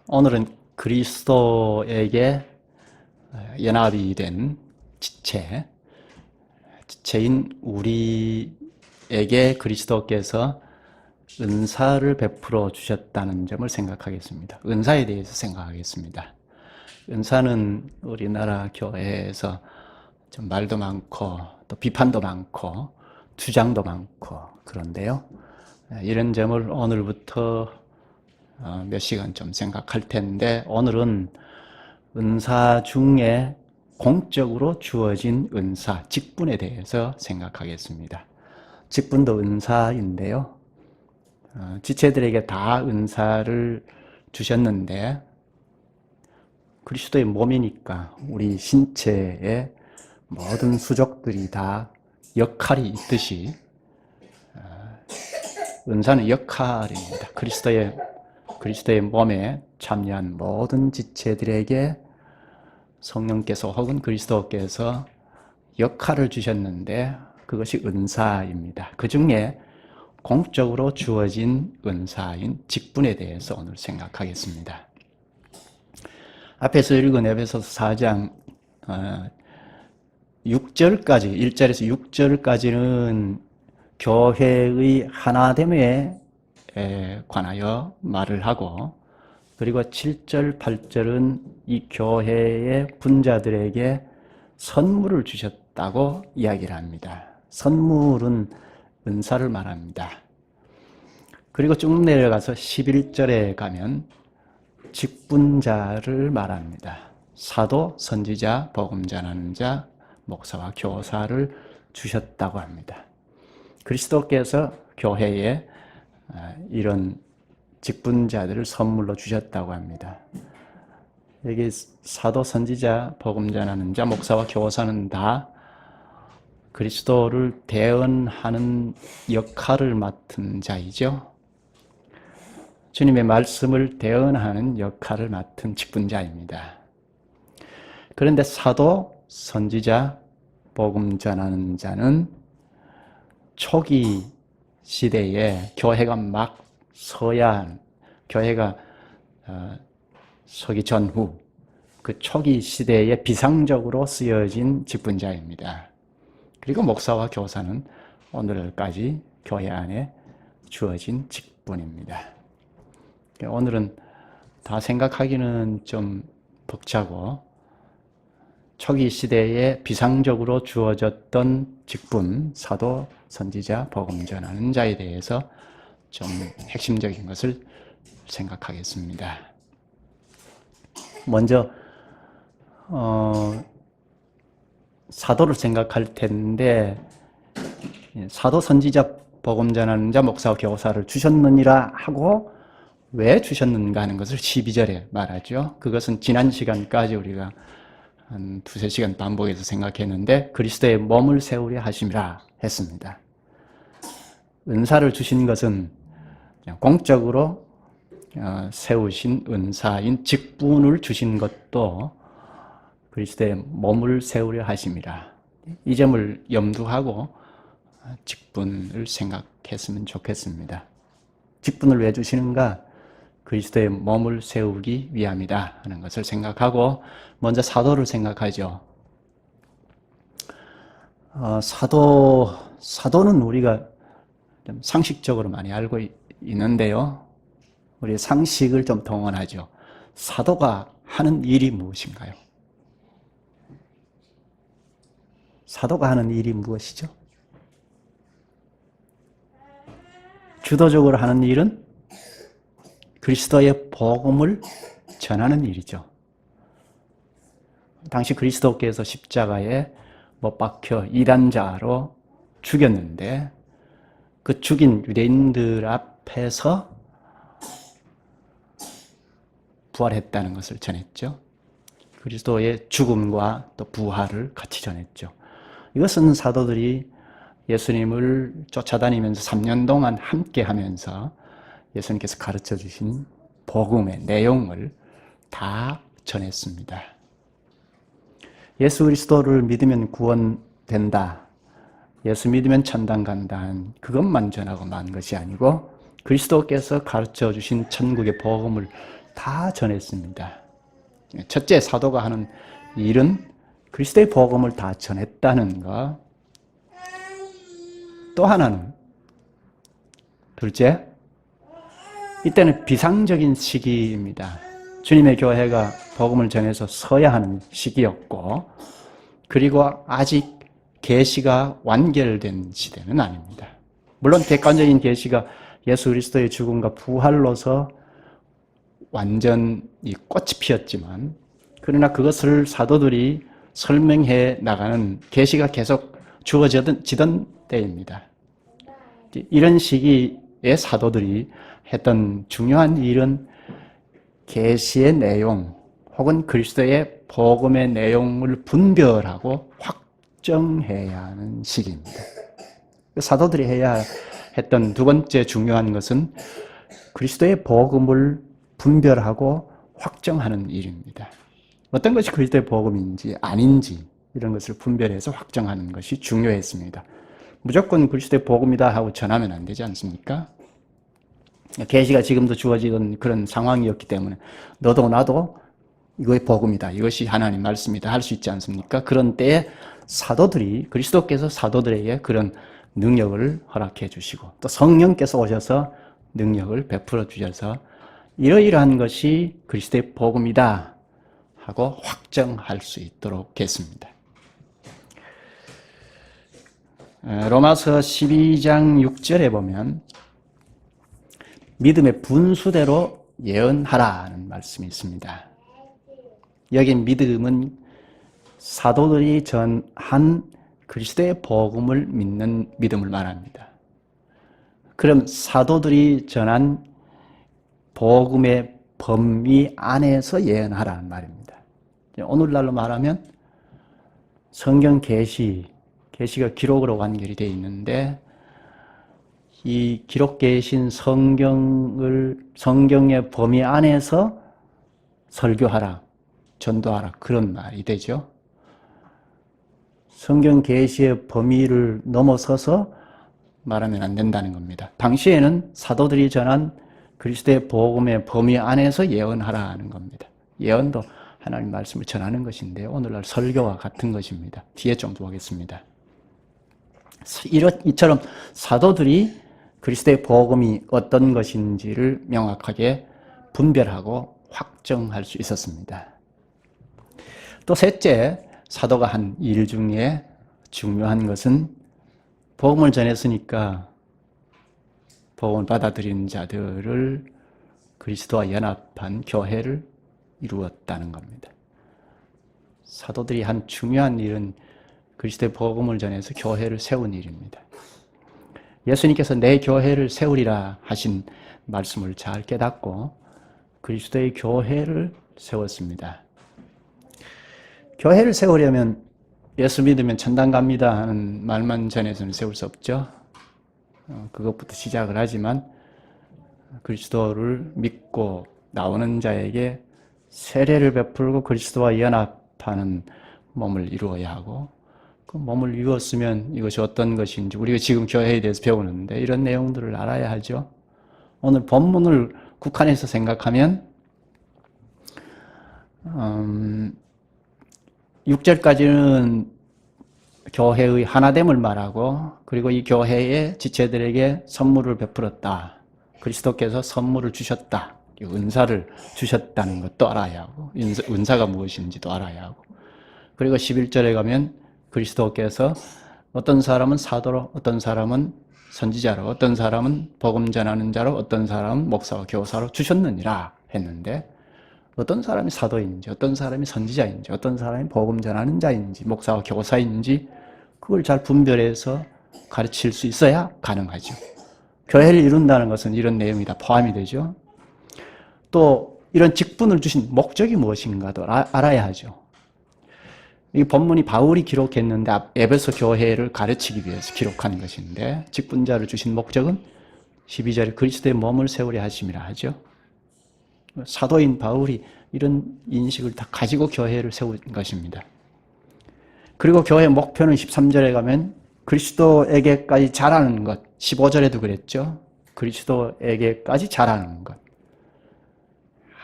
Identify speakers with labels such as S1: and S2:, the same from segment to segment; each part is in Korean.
S1: 오늘은 그리스도에게 연합이 된 지체인 우리에게 그리스도께서 은사를 베풀어 주셨다는 점을 생각하겠습니다. 은사에 대해서 생각하겠습니다. 은사는 우리나라 교회에서 좀 말도 많고 또 비판도 많고 주장도 많고 그런데요. 이런 점을 오늘부터 몇 시간 좀 생각할 텐데, 오늘은 은사 중에 공적으로 주어진 은사, 직분에 대해서 생각하겠습니다. 직분도 은사인데요. 지체들에게 다 은사를 주셨는데, 그리스도의 몸이니까 우리 신체의 모든 수족들이 다 역할이 있듯이 은사는 역할입니다. 그리스도의 몸에 참여한 모든 지체들에게 성령께서 혹은 그리스도께서 역할을 주셨는데 그것이 은사입니다. 그 중에 공적으로 주어진 은사인 직분에 대해서 오늘 생각하겠습니다. 앞에서 읽은 에베소서 4장 6절까지, 1절에서 6절까지는 교회의 하나됨에 관하여 말을 하고, 그리고 7절, 8절은 이 교회의 분자들에게 선물을 주셨다고 이야기를 합니다. 선물은 은사를 말합니다. 그리고 쭉 내려가서 11절에 가면 직분자를 말합니다. 사도, 선지자, 복음 전하는 자, 목사와 교사를 주셨다고 합니다. 그리스도께서 교회에 이런 직분자들을 선물로 주셨다고 합니다. 여기 사도, 선지자, 복음 전하는 자, 목사와 교사는 다 그리스도를 대언하는 역할을 맡은 자이죠. 주님의 말씀을 대언하는 역할을 맡은 직분자입니다. 그런데 사도, 선지자, 복음 전하는 자는 초기 시대에 교회가 막 교회가 서기 전후 그 초기 시대에 비상적으로 쓰여진 직분자입니다. 그리고 목사와 교사는 오늘까지 교회 안에 주어진 직분입니다. 오늘은 다 생각하기는 좀 벅차고, 초기 시대에 비상적으로 주어졌던 직분, 사도, 선지자, 복음 전하는 자에 대해서 좀 핵심적인 것을 생각하겠습니다. 먼저 사도를 생각할 텐데, 사도, 선지자, 복음 전하는 자, 목사와 교사를 주셨느니라 하고 왜 주셨는가 하는 것을 12절에 말하죠. 그것은 지난 시간까지 우리가 한 2-3시간 반복해서 생각했는데, 그리스도의 몸을 세우려 하심이라 했습니다. 은사를 주신 것은 공적으로 세우신 은사인 직분을 주신 것도 그리스도의 몸을 세우려 하심이라. 이 점을 염두하고 직분을 생각했으면 좋겠습니다. 직분을 왜 주시는가? 그리스도의 몸을 세우기 위함이다 하는 것을 생각하고, 먼저 사도를 생각하죠. 사도는 우리가 좀 상식적으로 많이 알고 있는데요. 우리 상식을 좀 동원하죠. 사도가 하는 일이 무엇인가요? 사도가 하는 일이 무엇이죠? 주도적으로 하는 일은 그리스도의 복음을 전하는 일이죠. 당시 그리스도께서 십자가에 못 박혀 이단자로 죽였는데, 그 죽인 유대인들 앞에서 부활했다는 것을 전했죠. 그리스도의 죽음과 또 부활을 같이 전했죠. 이것은 사도들이 예수님을 쫓아다니면서 3년 동안 함께 하면서 예수님께서 가르쳐 주신 복음의 내용을 다 전했습니다. 예수 그리스도를 믿으면 구원된다, 예수 믿으면 천당 간다, 그것만 전하고 만 것이 아니고 그리스도께서 가르쳐 주신 천국의 복음을 다 전했습니다. 첫째, 사도가 하는 일은 그리스도의 복음을 다 전했다는 것. 또 하나는, 둘째, 이때는 비상적인 시기입니다. 주님의 교회가 복음을 전해서 서야 하는 시기였고, 그리고 아직 계시가 완결된 시대는 아닙니다. 물론 객관적인 계시가 예수 그리스도의 죽음과 부활로서 완전히 꽃이 피었지만, 그러나 그것을 사도들이 설명해 나가는 계시가 계속 주어지던 때입니다. 이런 시기에 사도들이 했던 중요한 일은 계시의 내용 혹은 그리스도의 복음의 내용을 분별하고 확정해야 하는 시기입니다. 사도들이 해야 했던 두 번째 중요한 것은 그리스도의 복음을 분별하고 확정하는 일입니다. 어떤 것이 그리스도의 복음인지 아닌지 이런 것을 분별해서 확정하는 것이 중요했습니다. 무조건 그리스도의 복음이다 하고 전하면 안 되지 않습니까? 계시가 지금도 주어지던 그런 상황이었기 때문에 너도 나도 이거의 복음이다, 이것이 하나님 말씀이다 할 수 있지 않습니까? 그런 때에 사도들이, 그리스도께서 사도들에게 그런 능력을 허락해 주시고 또 성령께서 오셔서 능력을 베풀어 주셔서 이러이러한 것이 그리스도의 복음이다 하고 확정할 수 있도록 했습니다. 로마서 12장 6절에 보면 믿음의 분수대로 예언하라는 말씀이 있습니다. 여기 믿음은 사도들이 전한 그리스도의 복음을 믿는 믿음을 말합니다. 그럼 사도들이 전한 복음의 범위 안에서 예언하라는 말입니다. 오늘날로 말하면 성경 계시가 기록으로 완결이 되어 있는데 이 기록되어 있는 성경의 범위 안에서 설교하라, 전도하라 그런 말이 되죠. 성경 계시의 범위를 넘어서서 말하면 안 된다는 겁니다. 당시에는 사도들이 전한 그리스도의 복음의 범위 안에서 예언하라 하는 겁니다. 예언도 하나님 말씀을 전하는 것인데 오늘날 설교와 같은 것입니다. 뒤에 좀 보겠습니다. 이처럼 사도들이 그리스도의 복음이 어떤 것인지를 명확하게 분별하고 확정할 수 있었습니다. 또 셋째, 사도가 한 일 중에 중요한 것은 복음을 전했으니까 복음을 받아들이는 자들을 그리스도와 연합한 교회를 이루었다는 겁니다. 사도들이 한 중요한 일은 그리스도의 복음을 전해서 교회를 세운 일입니다. 예수님께서 내 교회를 세우리라 하신 말씀을 잘 깨닫고 그리스도의 교회를 세웠습니다. 교회를 세우려면 예수 믿으면 천당 갑니다 하는 말만 전해서는 세울 수 없죠. 그것부터 시작을 하지만 그리스도를 믿고 나오는 자에게 세례를 베풀고 그리스도와 연합하는 몸을 이루어야 하고 그 몸을 이루었으면 이것이 어떤 것인지 우리가 지금 교회에 대해서 배우는데 이런 내용들을 알아야 하죠. 오늘 본문을 국한해서 생각하면 6절까지는 교회의 하나됨을 말하고 그리고 이 교회의 지체들에게 선물을 베풀었다. 그리스도께서 선물을 주셨다. 은사를 주셨다는 것도 알아야 하고 은사가 무엇인지도 알아야 하고 그리고 11절에 가면 그리스도께서 어떤 사람은 사도로 어떤 사람은 선지자로 어떤 사람은 복음 전하는 자로 어떤 사람은 목사와 교사로 주셨느니라 했는데 어떤 사람이 사도인지 어떤 사람이 선지자인지 어떤 사람이 복음 전하는 자인지 목사와 교사인지 그걸 잘 분별해서 가르칠 수 있어야 가능하죠. 교회를 이룬다는 것은 이런 내용이 다 포함이 되죠. 또 이런 직분을 주신 목적이 무엇인가도 알아야 하죠. 이 본문이 바울이 기록했는데 에베소 교회를 가르치기 위해서 기록한 것인데 직분자를 주신 목적은 12절에 그리스도의 몸을 세우려 하심이라 하죠. 사도인 바울이 이런 인식을 다 가지고 교회를 세운 것입니다. 그리고 교회의 목표는 13절에 가면 그리스도에게까지 자라는 것, 15절에도 그랬죠. 그리스도에게까지 자라는 것.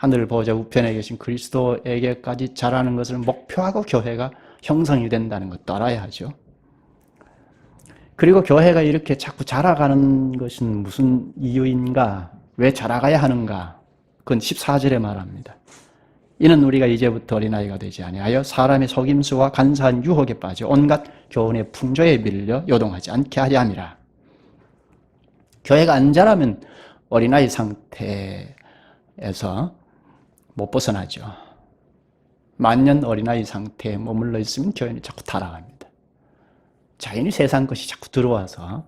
S1: 하늘 보좌 우편에 계신 그리스도에게까지 자라는 것을 목표하고 교회가 형성이 된다는 것도 알아야 하죠. 그리고 교회가 이렇게 자꾸 자라가는 것은 무슨 이유인가? 왜 자라가야 하는가? 그건 14절에 말합니다. 이는 우리가 이제부터 어린아이가 되지 아니하여 사람의 속임수와 간사한 유혹에 빠져 온갖 교훈의 풍조에 밀려 요동하지 않게 하려 함이라. 교회가 안 자라면 어린아이 상태에서 못 벗어나죠. 만년 어린아이 상태에 머물러 있으면 교회는 자꾸 타락합니다. 자연히 세상 것이 자꾸 들어와서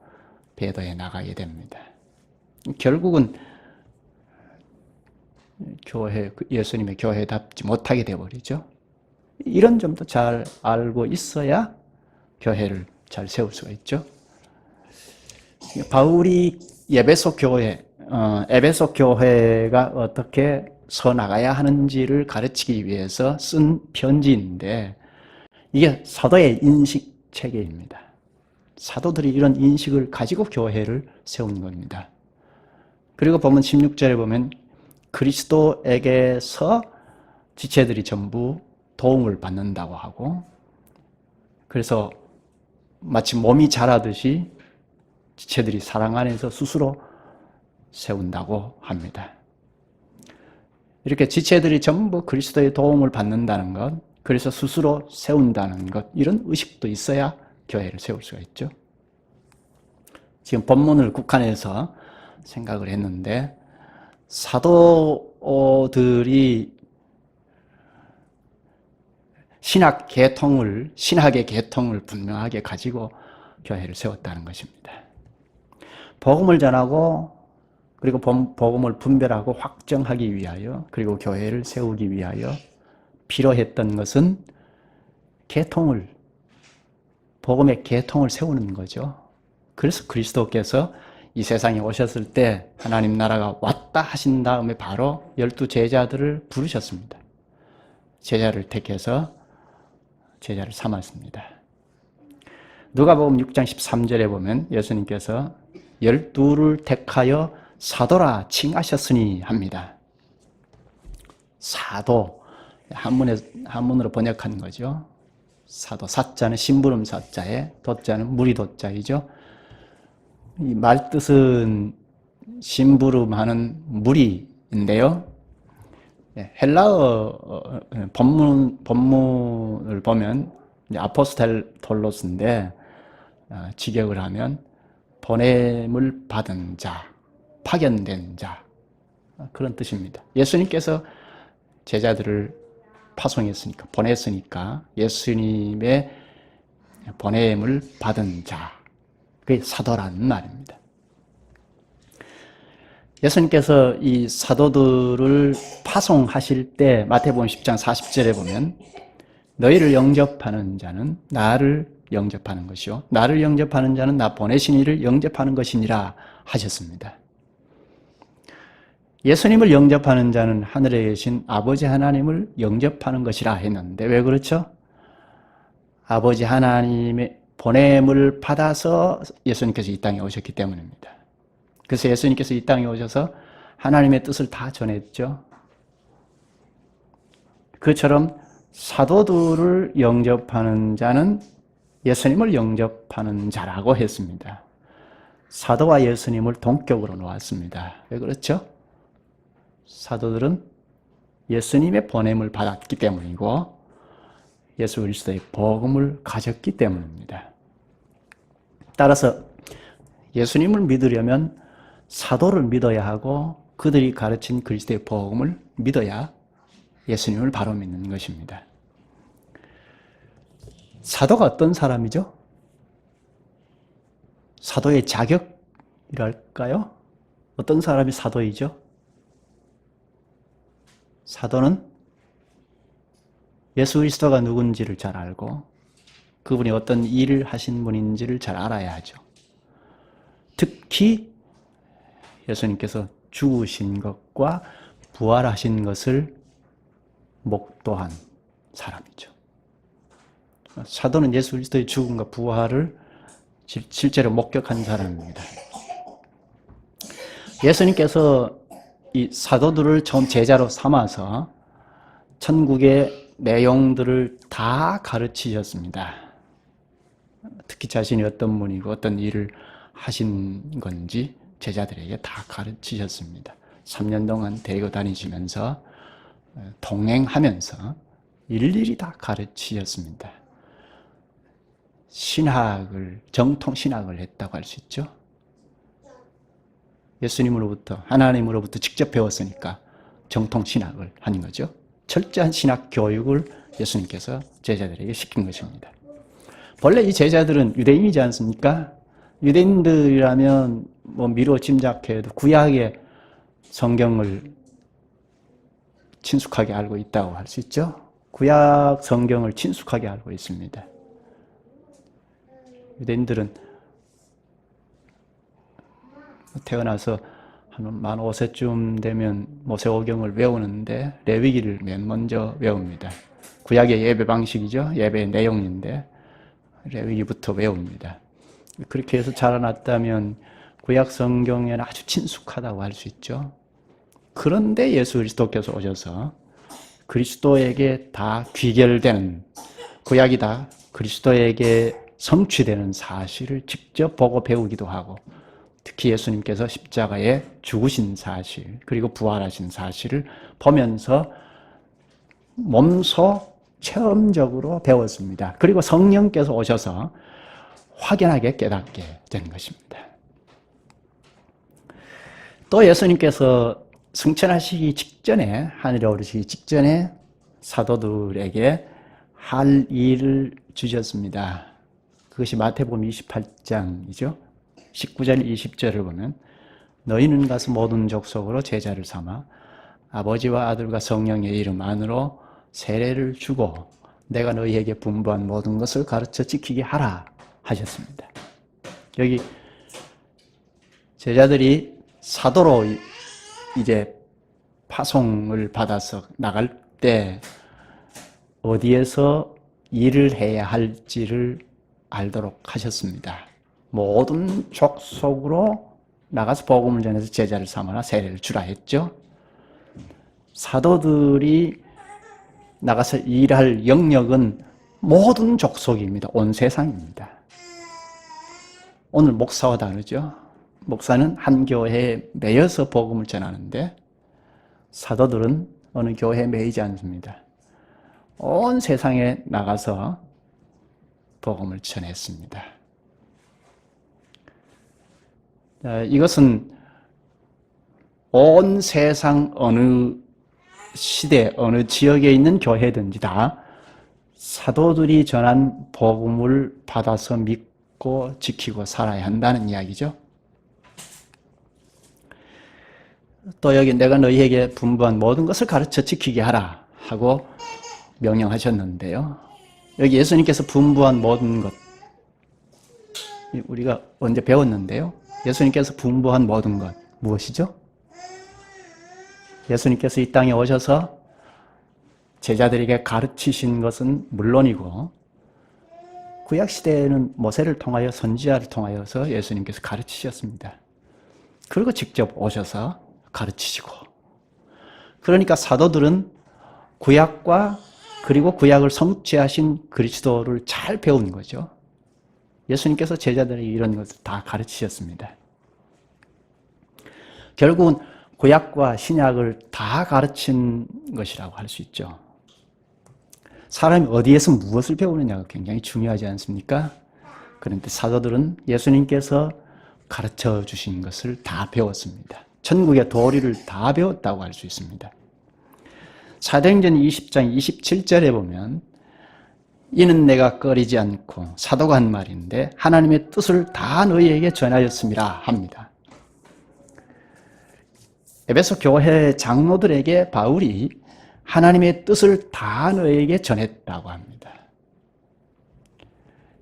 S1: 배도해 나가게 됩니다. 결국은 예수님의 교회답지 못하게 되어버리죠. 이런 점도 잘 알고 있어야 교회를 잘 세울 수가 있죠. 바울이 에베소 교회가 어떻게 서나가야 하는지를 가르치기 위해서 쓴 편지인데, 이게 사도의 인식 체계입니다. 사도들이 이런 인식을 가지고 교회를 세운 겁니다. 그리고 보면 16절에 보면 그리스도에게서 지체들이 전부 도움을 받는다고 하고, 그래서 마치 몸이 자라듯이 지체들이 사랑 안에서 스스로 세운다고 합니다. 이렇게 지체들이 전부 그리스도의 도움을 받는다는 것, 그래서 스스로 세운다는 것, 이런 의식도 있어야 교회를 세울 수가 있죠. 지금 본문을 국한해서 생각을 했는데, 사도들이 신학의 계통을 분명하게 가지고 교회를 세웠다는 것입니다. 복음을 전하고, 그리고 복음을 분별하고 확정하기 위하여, 그리고 교회를 세우기 위하여 필요했던 것은 복음의 계통을 세우는 거죠. 그래서 그리스도께서 이 세상에 오셨을 때 하나님 나라가 왔다 하신 다음에 바로 12 제자들을 부르셨습니다. 제자를 택해서 제자를 삼았습니다. 누가복음 6장 13절에 보면 예수님께서 12를 택하여 사도라 칭하셨으니 합니다. 사도, 한문으로 번역한 거죠. 사도, 사자는 심부름 사자에, 도자는 무리 도자이죠. 이 말뜻은 심부름하는 무리인데요. 헬라어 본문을 보면 아포스텔톨로스인데, 직역을 하면 보냄을 받은 자, 파견된 자, 그런 뜻입니다. 예수님께서 제자들을 파송했으니까, 보냈으니까 예수님의 보냄을 받은 자, 그게 사도라는 말입니다. 예수님께서 이 사도들을 파송하실 때 마태복음 10장 40절에 보면 너희를 영접하는 자는 나를 영접하는 것이요 나를 영접하는 자는 나 보내신 이를 영접하는 것이니라 하셨습니다. 예수님을 영접하는 자는 하늘에 계신 아버지 하나님을 영접하는 것이라 했는데, 왜 그렇죠? 아버지 하나님의 보냄을 받아서 예수님께서 이 땅에 오셨기 때문입니다. 그래서 예수님께서 이 땅에 오셔서 하나님의 뜻을 다 전했죠. 그처럼 사도들을 영접하는 자는 예수님을 영접하는 자라고 했습니다. 사도와 예수님을 동격으로 놓았습니다. 왜 그렇죠? 사도들은 예수님의 보냄을 받았기 때문이고 예수 그리스도의 복음을 가졌기 때문입니다. 따라서 예수님을 믿으려면 사도를 믿어야 하고 그들이 가르친 그리스도의 복음을 믿어야 예수님을 바로 믿는 것입니다. 사도가 어떤 사람이죠? 사도의 자격이랄까요? 어떤 사람이 사도이죠? 사도는 예수 그리스도가 누군지를 잘 알고 그분이 어떤 일을 하신 분인지를 잘 알아야 하죠. 특히 예수님께서 죽으신 것과 부활하신 것을 목도한 사람이죠. 사도는 예수 그리스도의 죽음과 부활을 실제로 목격한 사람입니다. 예수님께서 이 사도들을 처음 제자로 삼아서 천국의 내용들을 다 가르치셨습니다. 특히 자신이 어떤 분이고 어떤 일을 하신 건지 제자들에게 다 가르치셨습니다. 3년 동안 데리고 다니시면서 동행하면서 일일이 다 가르치셨습니다. 신학을, 정통 신학을 했다고 할 수 있죠. 예수님으로부터, 하나님으로부터 직접 배웠으니까 정통 신학을 하는 거죠. 철저한 신학 교육을 예수님께서 제자들에게 시킨 것입니다. 본래 이 제자들은 유대인이지 않습니까? 유대인들이라면 뭐 미루어 짐작해도 구약의 성경을 친숙하게 알고 있다고 할 수 있죠. 구약 성경을 친숙하게 알고 있습니다. 유대인들은 태어나서 한 만 5세쯤 되면 모세오경을 외우는데 레위기를 맨 먼저 외웁니다. 구약의 예배 방식이죠. 예배의 내용인데 레위기부터 외웁니다. 그렇게 해서 자라났다면 구약 성경에는 아주 친숙하다고 할 수 있죠. 그런데 예수 그리스도께서 오셔서 그리스도에게 다 귀결되는, 구약이 다 그리스도에게 성취되는 사실을 직접 보고 배우기도 하고, 특히 예수님께서 십자가에 죽으신 사실, 그리고 부활하신 사실을 보면서 몸소 체험적으로 배웠습니다. 그리고 성령께서 오셔서 확연하게 깨닫게 된 것입니다. 또 예수님께서 승천하시기 직전에, 하늘에 오르시기 직전에 사도들에게 할 일을 주셨습니다. 그것이 마태복음 28장이죠. 19절 20절을 보면 너희는 가서 모든 족속으로 제자를 삼아 아버지와 아들과 성령의 이름 안으로 세례를 주고 내가 너희에게 분부한 모든 것을 가르쳐 지키게 하라 하셨습니다. 여기 제자들이 사도로 이제 파송을 받아서 나갈 때 어디에서 일을 해야 할지를 알도록 하셨습니다. 모든 족속으로 나가서 복음을 전해서 제자를 삼아라 세례를 주라 했죠. 사도들이 나가서 일할 영역은 모든 족속입니다. 온 세상입니다. 오늘 목사와 다르죠. 목사는 한 교회에 매여서 복음을 전하는데 사도들은 어느 교회에 매이지 않습니다. 온 세상에 나가서 복음을 전했습니다. 이것은 온 세상 어느 시대, 어느 지역에 있는 교회든지 다 사도들이 전한 복음을 받아서 믿고 지키고 살아야 한다는 이야기죠. 또 여기 내가 너희에게 분부한 모든 것을 가르쳐 지키게 하라 하고 명령하셨는데요. 여기 예수님께서 분부한 모든 것, 우리가 언제 배웠는데요. 예수님께서 분부한 모든 것 무엇이죠? 예수님께서 이 땅에 오셔서 제자들에게 가르치신 것은 물론이고 구약시대에는 모세를 통하여 선지자를 통하여서 예수님께서 가르치셨습니다. 그리고 직접 오셔서 가르치시고, 그러니까 사도들은 구약과 그리고 구약을 성취하신 그리스도를 잘 배운 거죠. 예수님께서 제자들에게 이런 것을 다 가르치셨습니다. 결국은 구약과 신약을 다 가르친 것이라고 할 수 있죠. 사람이 어디에서 무엇을 배우느냐가 굉장히 중요하지 않습니까? 그런데 사도들은 예수님께서 가르쳐 주신 것을 다 배웠습니다. 천국의 도리를 다 배웠다고 할 수 있습니다. 사도행전 20장 27절에 보면 이는 내가 꺼리지 않고 사도가 한 말인데 하나님의 뜻을 다 너희에게 전하였음이라 합니다. 에베소 교회 장로들에게 바울이 하나님의 뜻을 다 너희에게 전했다고 합니다.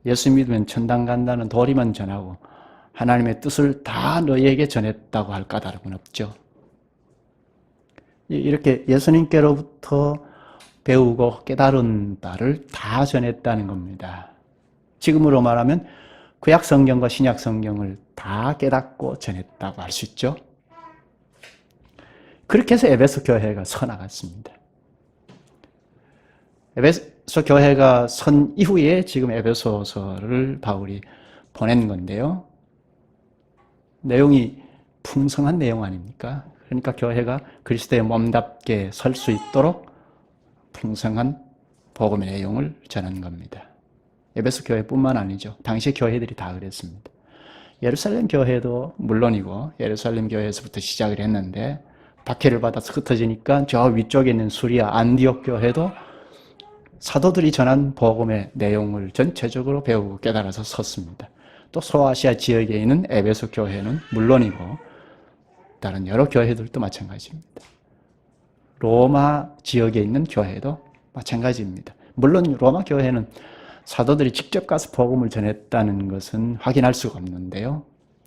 S1: 예수 믿으면 천당 간다는 도리만 전하고 하나님의 뜻을 다 너희에게 전했다고 할 까닭은 없죠. 이렇게 예수님께로부터 배우고 깨달은 바를 다 전했다는 겁니다. 지금으로 말하면 구약 성경과 신약 성경을 다 깨닫고 전했다고 할 수 있죠. 그렇게 해서 에베소 교회가 서나갔습니다. 에베소 교회가 선 이후에 지금 에베소서를 바울이 보낸 건데요. 내용이 풍성한 내용 아닙니까? 그러니까 교회가 그리스도의 몸답게 설 수 있도록 풍성한 복음의 내용을 전한 겁니다. 에베소 교회뿐만 아니죠. 당시 교회들이 다 그랬습니다. 예루살렘 교회도 물론이고 예루살렘 교회에서부터 시작을 했는데 박해를 받아서 흩어지니까 저 위쪽에 있는 수리아 안디옥 교회도 사도들이 전한 복음의 내용을 전체적으로 배우고 깨달아서 섰습니다. 또 소아시아 지역에 있는 에베소 교회는 물론이고 다른 여러 교회들도 마찬가지입니다. 로마 지역에 있는 교회도 마찬가지입니다. 물론 로마 교회는 사도들이 직접 가서 복음을 전했다는 것은 확인할 수가 없는데요.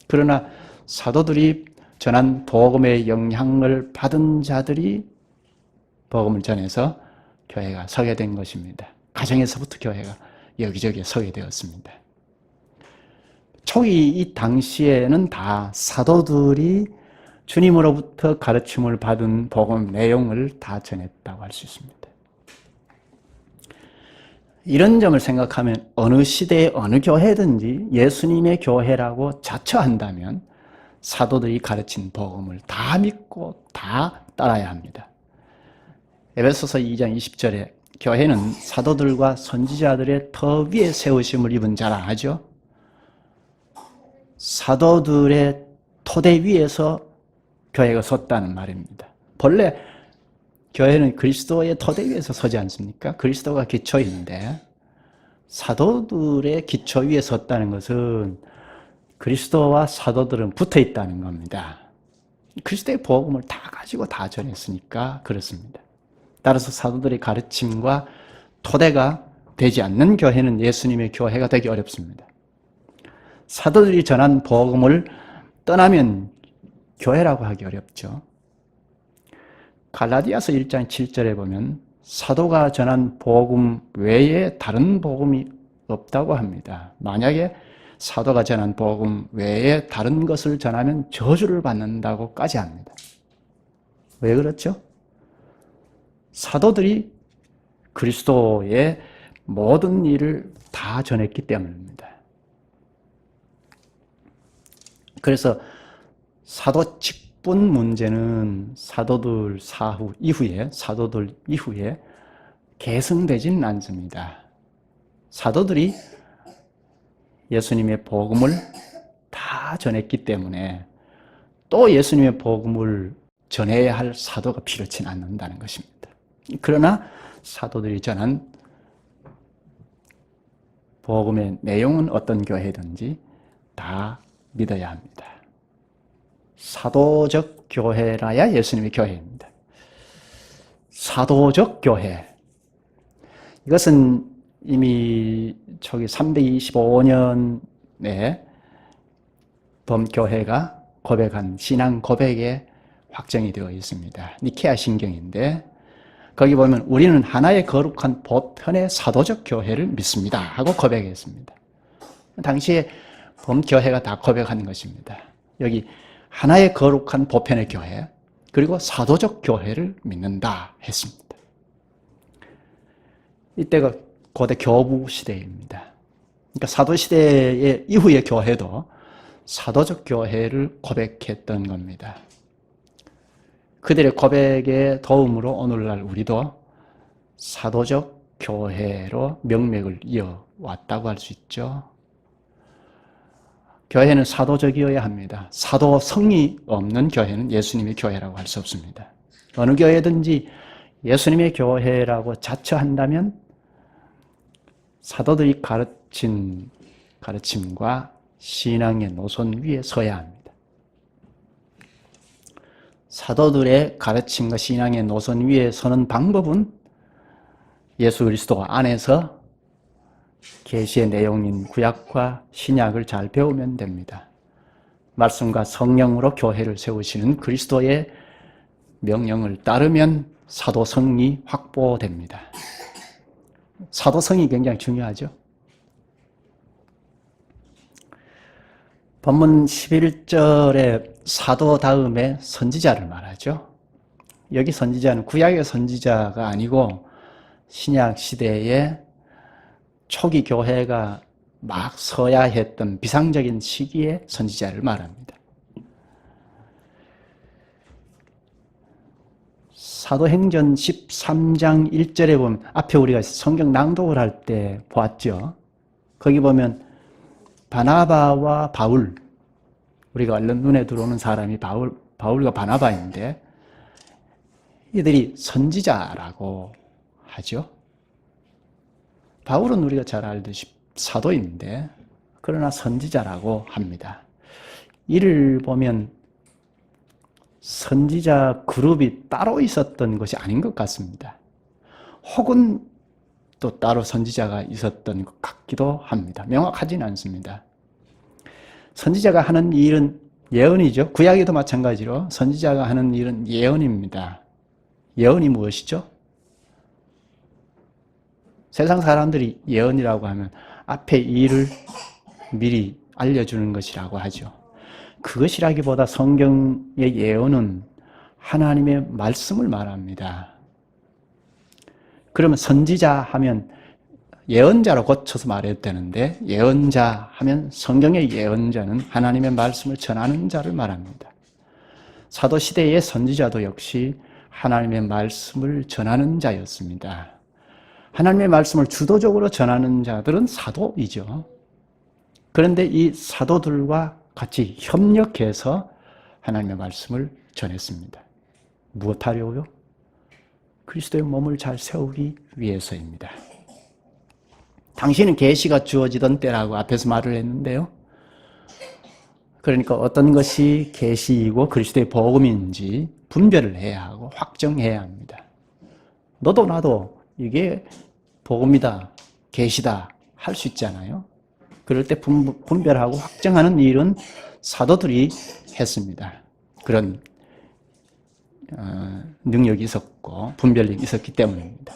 S1: 그러나 사도들이 전한 복음의 영향을 받은 자들이 복음을 전해서 교회가 서게 된 것입니다. 가정에서부터 교회가 여기저기에 서게 되었습니다. 초기 이 당시에는 다 사도들이 주님으로부터 가르침을 받은 복음 내용을 다 전했다고 할 수 있습니다. 이런 점을 생각하면 어느 시대의 어느 교회든지 예수님의 교회라고 자처한다면 사도들이 가르친 복음을 다 믿고 다 따라야 합니다. 에베소서 2장 20절에 교회는 사도들과 선지자들의 터 위에 세우심을 입은 자라 하죠. 사도들의 토대 위에서 교회가 섰다는 말입니다. 본래 교회는 그리스도의 토대 위에서 서지 않습니까? 그리스도가 기초인데 사도들의 기초 위에 섰다는 것은 그리스도와 사도들은 붙어 있다는 겁니다. 그리스도의 복음을 다 가지고 다 전했으니까 그렇습니다. 따라서 사도들의 가르침과 토대가 되지 않는 교회는 예수님의 교회가 되기 어렵습니다. 사도들이 전한 복음을 떠나면 교회라고 하기 어렵죠. 갈라디아서 1장 7절에 보면 사도가 전한 복음 외에 다른 복음이 없다고 합니다. 만약에 사도가 전한 복음 외에 다른 것을 전하면 저주를 받는다고까지 합니다. 왜 그렇죠? 사도들이 그리스도의 모든 일을 다 전했기 때문입니다. 그래서 사도 직분 문제는 사도들 이후에 계승되지는 않습니다. 사도들이 예수님의 복음을 다 전했기 때문에 또 예수님의 복음을 전해야 할 사도가 필요치 않는다는 것입니다. 그러나 사도들이 전한 복음의 내용은 어떤 교회든지 다 믿어야 합니다. 사도적 교회라야 예수님의 교회입니다. 사도적 교회. 이것은 이미 초기 325년에 범교회가 고백한 신앙 고백에 확정이 되어 있습니다. 니케아 신경인데 거기 보면 우리는 하나의 거룩한 보편의 사도적 교회를 믿습니다 하고 고백했습니다. 당시에 범교회가 다 고백하는 것입니다. 여기 하나의 거룩한 보편의 교회 그리고 사도적 교회를 믿는다 했습니다. 이때가 고대 교부 시대입니다. 그러니까 사도 시대의 이후의 교회도 사도적 교회를 고백했던 겁니다. 그들의 고백의 도움으로 오늘날 우리도 사도적 교회로 명맥을 이어왔다고 할 수 있죠. 교회는 사도적이어야 합니다. 사도성이 없는 교회는 예수님의 교회라고 할 수 없습니다. 어느 교회든지 예수님의 교회라고 자처한다면 사도들이 가르친 가르침과 신앙의 노선 위에 서야 합니다. 사도들의 가르침과 신앙의 노선 위에 서는 방법은 예수 그리스도 안에서 계시의 내용인 구약과 신약을 잘 배우면 됩니다. 말씀과 성령으로 교회를 세우시는 그리스도의 명령을 따르면 사도성이 확보됩니다. 사도성이 굉장히 중요하죠. 본문 11절에 사도 다음에 선지자를 말하죠. 여기 선지자는 구약의 선지자가 아니고 신약 시대에 초기 교회가 막 서야 했던 비상적인 시기의 선지자를 말합니다. 사도행전 13장 1절에 보면, 앞에 우리가 성경 낭독을 할 때 보았죠. 거기 보면 바나바와 바울, 우리가 얼른 눈에 들어오는 사람이 바울과 바나바인데 이들이 선지자라고 하죠. 바울은 우리가 잘 알듯이 사도인데 그러나 선지자라고 합니다. 이를 보면 선지자 그룹이 따로 있었던 것이 아닌 것 같습니다. 혹은 또 따로 선지자가 있었던 것 같기도 합니다. 명확하지는 않습니다. 선지자가 하는 일은 예언이죠. 구약에도 마찬가지로 선지자가 하는 일은 예언입니다. 예언이 무엇이죠? 세상 사람들이 예언이라고 하면 앞에 일을 미리 알려주는 것이라고 하죠. 그것이라기보다 성경의 예언은 하나님의 말씀을 말합니다. 그러면 선지자 하면 예언자로 고쳐서 말해야 되는데, 예언자 하면 성경의 예언자는 하나님의 말씀을 전하는 자를 말합니다. 사도시대의 선지자도 역시 하나님의 말씀을 전하는 자였습니다. 하나님의 말씀을 주도적으로 전하는 자들은 사도이죠. 그런데 이 사도들과 같이 협력해서 하나님의 말씀을 전했습니다. 무엇하려고요? 그리스도의 몸을 잘 세우기 위해서입니다. 당신은 계시가 주어지던 때라고 앞에서 말을 했는데요. 그러니까 어떤 것이 계시이고 그리스도의 복음인지 분별을 해야 하고 확정해야 합니다. 너도 나도 이게 복음이다, 계시다 할 수 있잖아요. 그럴 때 분별하고 확정하는 일은 사도들이 했습니다. 그런 능력이 있었고 분별력이 있었기 때문입니다.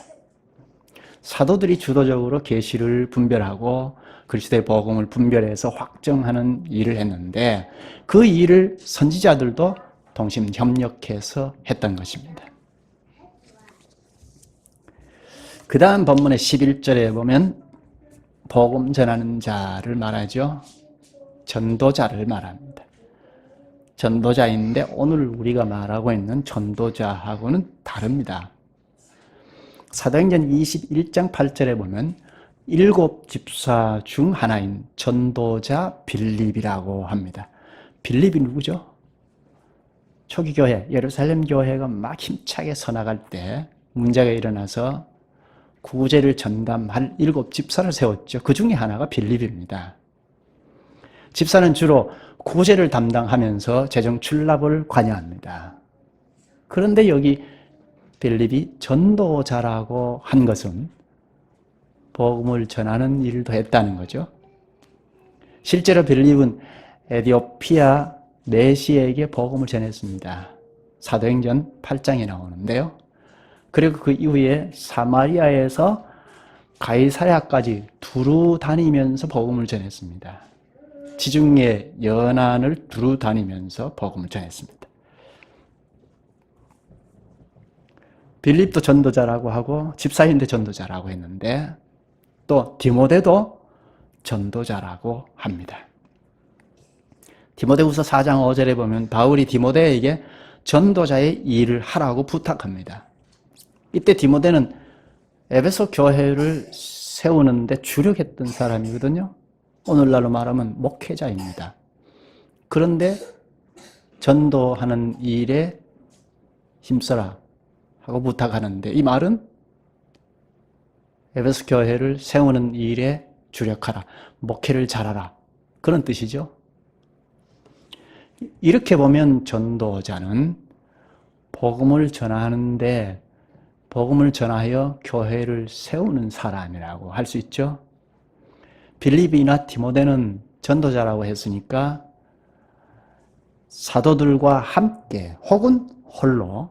S1: 사도들이 주도적으로 계시를 분별하고 그리스도의 복음을 분별해서 확정하는 일을 했는데 그 일을 선지자들도 동심 협력해서 했던 것입니다. 그 다음 본문의 11절에 보면 복음 전하는 자를 말하죠. 전도자를 말합니다. 전도자인데 오늘 우리가 말하고 있는 전도자하고는 다릅니다. 사도행전 21장 8절에 보면 7 집사 중 하나인 전도자 빌립이라고 합니다. 빌립이 누구죠? 초기 교회, 예루살렘 교회가 막 힘차게 서나갈 때 문제가 일어나서 구제를 전담할 7 집사를 세웠죠. 그 중에 하나가 빌립입니다. 집사는 주로 구제를 담당하면서 재정 출납을 관여합니다. 그런데 여기 빌립이 전도자라고 한 것은 복음을 전하는 일도 했다는 거죠. 실제로 빌립은 에디오피아 내시에게 복음을 전했습니다. 사도행전 8장에 나오는데요. 그리고 그 이후에 사마리아에서 가이사랴까지 두루 다니면서 복음을 전했습니다. 지중해 연안을 두루 다니면서 복음을 전했습니다. 빌립도 전도자라고 하고 집사인데 전도자라고 했는데 또 디모데도 전도자라고 합니다. 디모데후서 4장 5절에 보면 바울이 디모데에게 전도자의 일을 하라고 부탁합니다. 이때 디모데는 에베소 교회를 세우는데 주력했던 사람이거든요. 오늘날로 말하면 목회자입니다. 그런데 전도하는 일에 힘써라 하고 부탁하는데 이 말은 에베소 교회를 세우는 일에 주력하라, 목회를 잘하라 그런 뜻이죠. 이렇게 보면 전도자는 복음을 전하는데 복음을 전하여 교회를 세우는 사람이라고 할 수 있죠. 빌립이나 디모데는 전도자라고 했으니까 사도들과 함께 혹은 홀로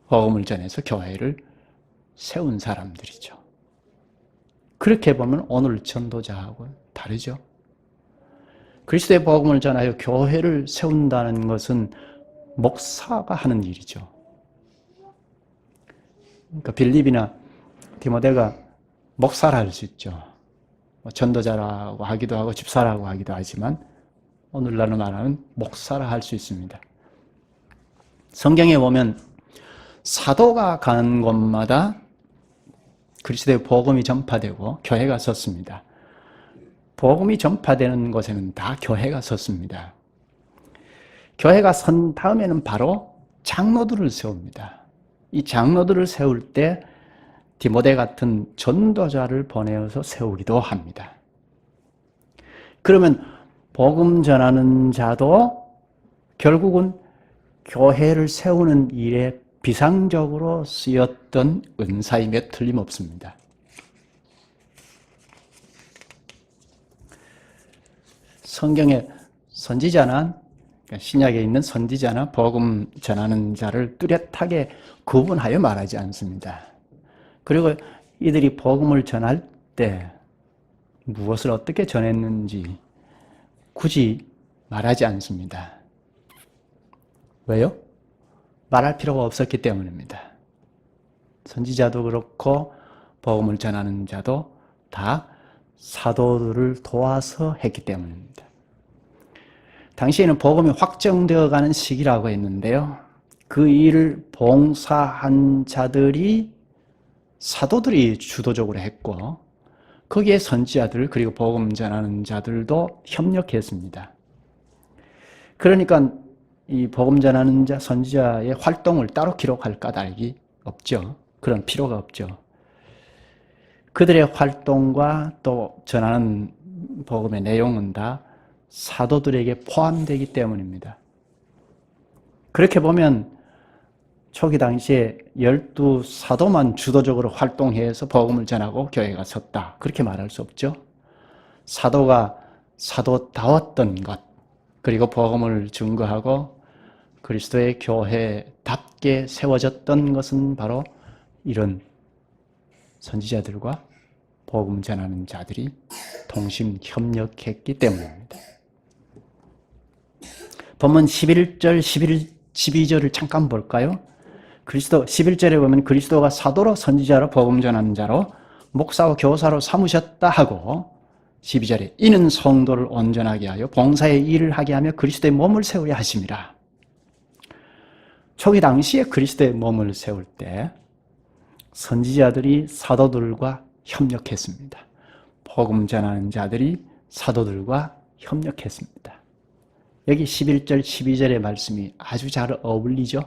S1: 복음을 전해서 교회를 세운 사람들이죠. 그렇게 보면 오늘 전도자하고 다르죠. 그리스도의 복음을 전하여 교회를 세운다는 것은 목사가 하는 일이죠. 그러니까 빌립이나 디모데가 목사라 할 수 있죠. 전도자라고 하기도 하고 집사라고 하기도 하지만 오늘날로 말하면 목사라 할 수 있습니다. 성경에 보면 사도가 가는 곳마다 그리스도의 복음이 전파되고 교회가 섰습니다. 복음이 전파되는 곳에는 다 교회가 섰습니다. 교회가 선 다음에는 바로 장로들을 세웁니다. 이 장로들을 세울 때 디모데 같은 전도자를 보내어서 세우기도 합니다. 그러면 복음 전하는 자도 결국은 교회를 세우는 일에 비상적으로 쓰였던 은사임에 틀림없습니다. 성경에 선지자나 신약에 있는 선지자나 복음 전하는 자를 뚜렷하게 구분하여 말하지 않습니다. 그리고 이들이 복음을 전할 때 무엇을 어떻게 전했는지 굳이 말하지 않습니다. 왜요? 말할 필요가 없었기 때문입니다. 선지자도 그렇고 복음을 전하는 자도 다 사도들을 도와서 했기 때문입니다. 당시에는 복음이 확정되어 가는 시기라고 했는데요. 그 일을 봉사한 자들이 사도들이 주도적으로 했고 거기에 선지자들 그리고 복음 전하는 자들도 협력했습니다. 그러니까 이 복음 전하는 자, 선지자의 활동을 따로 기록할 까닭이 없죠. 그런 필요가 없죠. 그들의 활동과 또 전하는 복음의 내용은 다 사도들에게 포함되기 때문입니다. 그렇게 보면 초기 당시에 12사도만 주도적으로 활동해서 복음을 전하고 교회가 섰다. 그렇게 말할 수 없죠. 사도가 사도다웠던 것, 그리고 복음을 증거하고 그리스도의 교회답게 세워졌던 것은 바로 이런 선지자들과 복음 전하는 자들이 동심 협력했기 때문입니다. 본문 11절, 12절을 잠깐 볼까요? 11절에 보면 그리스도가 사도로 선지자로 복음 전하는 자로 목사와 교사로 삼으셨다 하고 12절에 이는 성도를 온전하게 하여 봉사의 일을 하게 하며 그리스도의 몸을 세우려 하심이라. 초기 당시에 그리스도의 몸을 세울 때 선지자들이 사도들과 협력했습니다. 복음 전하는 자들이 사도들과 협력했습니다. 여기 11절, 12절의 말씀이 아주 잘 어울리죠?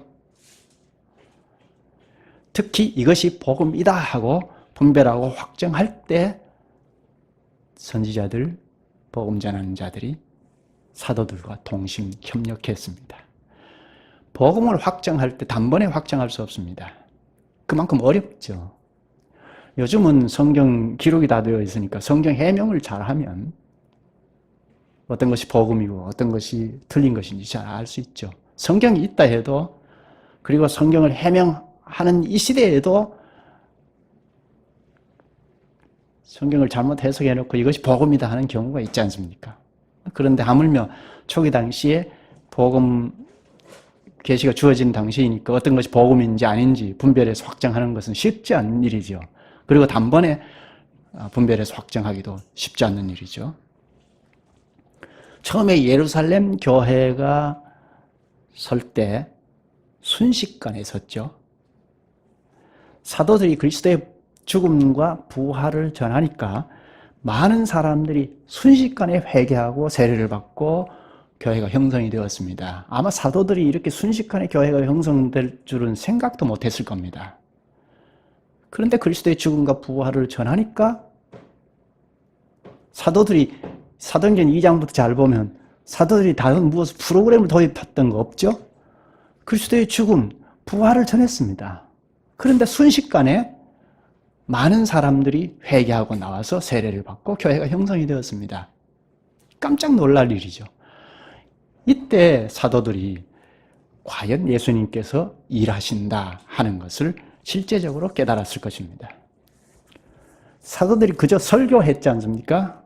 S1: 특히 이것이 복음이다 하고 분별하고 확정할 때 선지자들, 복음 전하는 자들이 사도들과 동심 협력했습니다. 복음을 확정할 때 단번에 확정할 수 없습니다. 그만큼 어렵죠. 요즘은 성경 기록이 다 되어 있으니까 성경 해명을 잘하면 어떤 것이 복음이고 어떤 것이 틀린 것인지 잘 알 수 있죠. 성경이 있다 해도 그리고 성경을 해명하는 이 시대에도 성경을 잘못 해석해놓고 이것이 복음이다 하는 경우가 있지 않습니까? 그런데 하물며 초기 당시에 복음 계시가 주어진 당시이니까 어떤 것이 복음인지 아닌지 분별해서 확정하는 것은 쉽지 않은 일이죠. 그리고 단번에 분별해서 확정하기도 쉽지 않는 일이죠. 처음에 예루살렘 교회가 설 때 순식간에 섰죠. 사도들이 그리스도의 죽음과 부활을 전하니까 많은 사람들이 순식간에 회개하고 세례를 받고 교회가 형성이 되었습니다. 아마 사도들이 이렇게 순식간에 교회가 형성될 줄은 생각도 못했을 겁니다. 그런데 그리스도의 죽음과 부활을 전하니까 사도들이 사도행전 2장부터 잘 보면 사도들이 다른 무엇 프로그램을 도입했던 거 없죠? 그리스도의 죽음, 부활을 전했습니다. 그런데 순식간에 많은 사람들이 회개하고 나와서 세례를 받고 교회가 형성이 되었습니다. 깜짝 놀랄 일이죠. 이때 사도들이 과연 예수님께서 일하신다 하는 것을 실제적으로 깨달았을 것입니다. 사도들이 그저 설교했지 않습니까?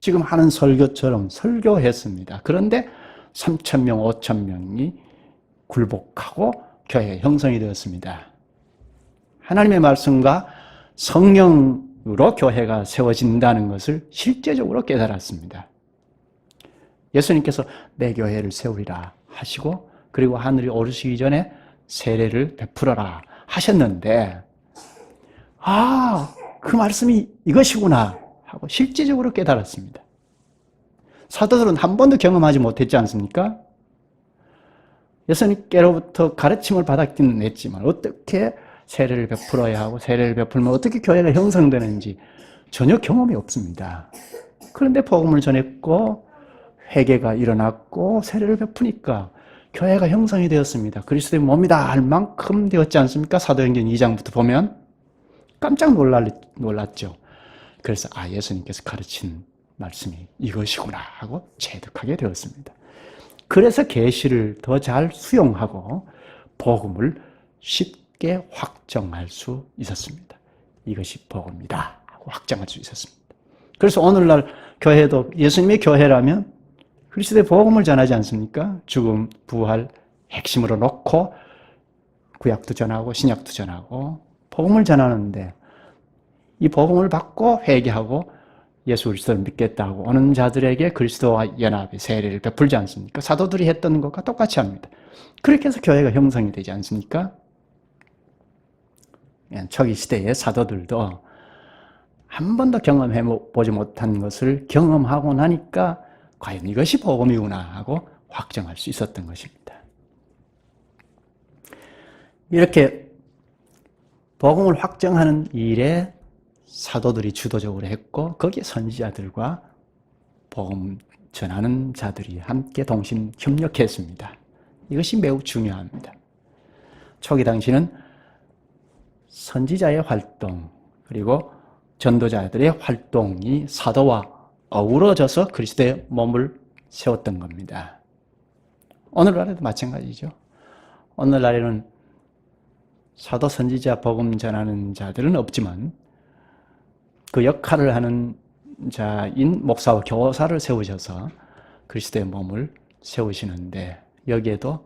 S1: 지금 하는 설교처럼 설교했습니다. 그런데 3,000명, 5,000명이 굴복하고 교회 형성이 되었습니다. 하나님의 말씀과 성령으로 교회가 세워진다는 것을 실제적으로 깨달았습니다. 예수님께서 내 교회를 세우리라 하시고 그리고 하늘이 오르시기 전에 세례를 베풀어라 하셨는데 그 말씀이 이것이구나 하고 실제적으로 깨달았습니다. 사도들은 한 번도 경험하지 못했지 않습니까? 예수님께로부터 가르침을 받았기는 했지만 어떻게 세례를 베풀어야 하고 세례를 베풀면 어떻게 교회가 형성되는지 전혀 경험이 없습니다. 그런데 복음을 전했고 회개가 일어났고 세례를 베푸니까 교회가 형성이 되었습니다. 그리스도의 몸이다 할 만큼 되었지 않습니까? 사도행전 2장부터 보면 깜짝 놀랐죠. 그래서 예수님께서 가르친 말씀이 이것이구나 하고 체득하게 되었습니다. 그래서 계시를 더 잘 수용하고 복음을 쉽게 확정할 수 있었습니다. 이것이 복음이다 하고 확정할 수 있었습니다. 그래서 오늘날 교회도 예수님의 교회라면 그리스도의 복음을 전하지 않습니까? 죽음, 부활, 핵심으로 놓고 구약도 전하고 신약도 전하고 복음을 전하는데 이 복음을 받고 회개하고 예수 그리스도를 믿겠다고 오는 자들에게 그리스도와 연합의 세례를 베풀지 않습니까? 사도들이 했던 것과 똑같이 합니다. 그렇게 해서 교회가 형성이 되지 않습니까? 초기 시대의 사도들도 한 번도 경험해 보지 못한 것을 경험하고 나니까 과연 이것이 복음이구나 하고 확정할 수 있었던 것입니다. 이렇게 복음을 확정하는 일에 사도들이 주도적으로 했고 거기에 선지자들과 복음 전하는 자들이 함께 동심 협력했습니다. 이것이 매우 중요합니다. 초기 당시는 선지자의 활동 그리고 전도자들의 활동이 사도와 어우러져서 그리스도의 몸을 세웠던 겁니다. 오늘날에도 마찬가지죠. 오늘날에는 사도, 선지자, 복음 전하는 자들은 없지만 그 역할을 하는 자인 목사와 교사를 세우셔서 그리스도의 몸을 세우시는데 여기에도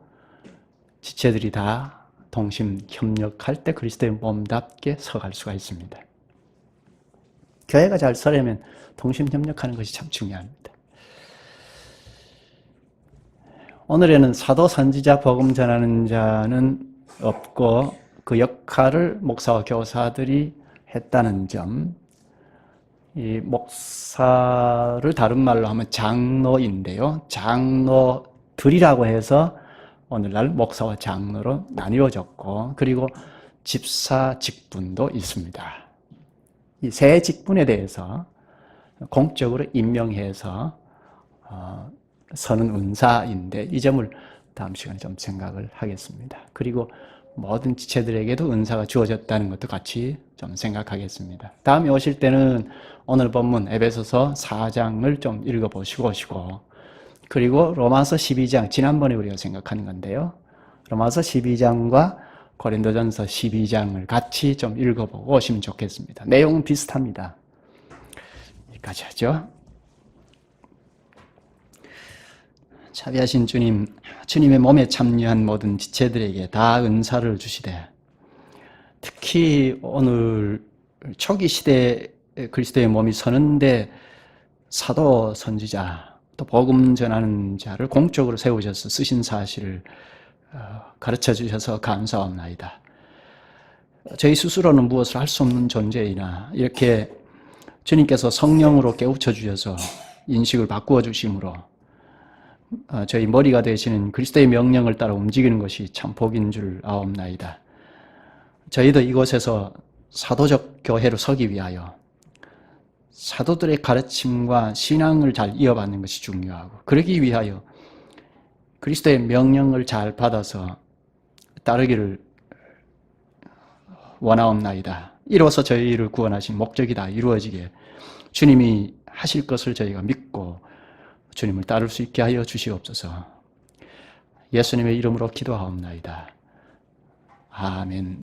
S1: 지체들이 다 동심 협력할 때 그리스도의 몸답게 서갈 수가 있습니다. 교회가 잘 서려면 동심 협력하는 것이 참 중요합니다. 오늘에는 사도, 선지자, 복음 전하는 자는 없고 그 역할을 목사와 교사들이 했다는 점, 이 목사를 다른 말로 하면 장로인데요. 장로들이라고 해서 오늘날 목사와 장로로 나뉘어졌고 그리고 집사 직분도 있습니다. 이 세 직분에 대해서 공적으로 임명해서 서는 은사인데 이 점을 다음 시간에 좀 생각을 하겠습니다. 그리고 모든 지체들에게도 은사가 주어졌다는 것도 같이 좀 생각하겠습니다. 다음에 오실 때는 오늘 본문 에베소서 4장을 좀 읽어보시고 오시고 그리고 로마서 12장 지난번에 우리가 생각하는 건데요. 로마서 12장과 고린도전서 12장을 같이 좀 읽어보고 오시면 좋겠습니다. 내용은 비슷합니다. 여기까지 하죠. 자비하신 주님, 주님의 몸에 참여한 모든 지체들에게 다 은사를 주시되 특히 오늘 초기 시대에 그리스도의 몸이 서는데 사도, 선지자, 또 복음 전하는 자를 공적으로 세우셔서 쓰신 사실을 가르쳐 주셔서 감사합나이다. 저희 스스로는 무엇을 할 수 없는 존재이나 이렇게 주님께서 성령으로 깨우쳐 주셔서 인식을 바꾸어 주심으로 저희 머리가 되시는 그리스도의 명령을 따라 움직이는 것이 참 복인 줄 아옵나이다. 저희도 이곳에서 사도적 교회로 서기 위하여 사도들의 가르침과 신앙을 잘 이어받는 것이 중요하고 그러기 위하여 그리스도의 명령을 잘 받아서 따르기를 원하옵나이다. 이로써 저희를 구원하신 목적이 다 이루어지게 주님이 하실 것을 저희가 믿고 주님을 따를 수 있게 하여 주시옵소서. 예수님의 이름으로 기도하옵나이다. 아멘.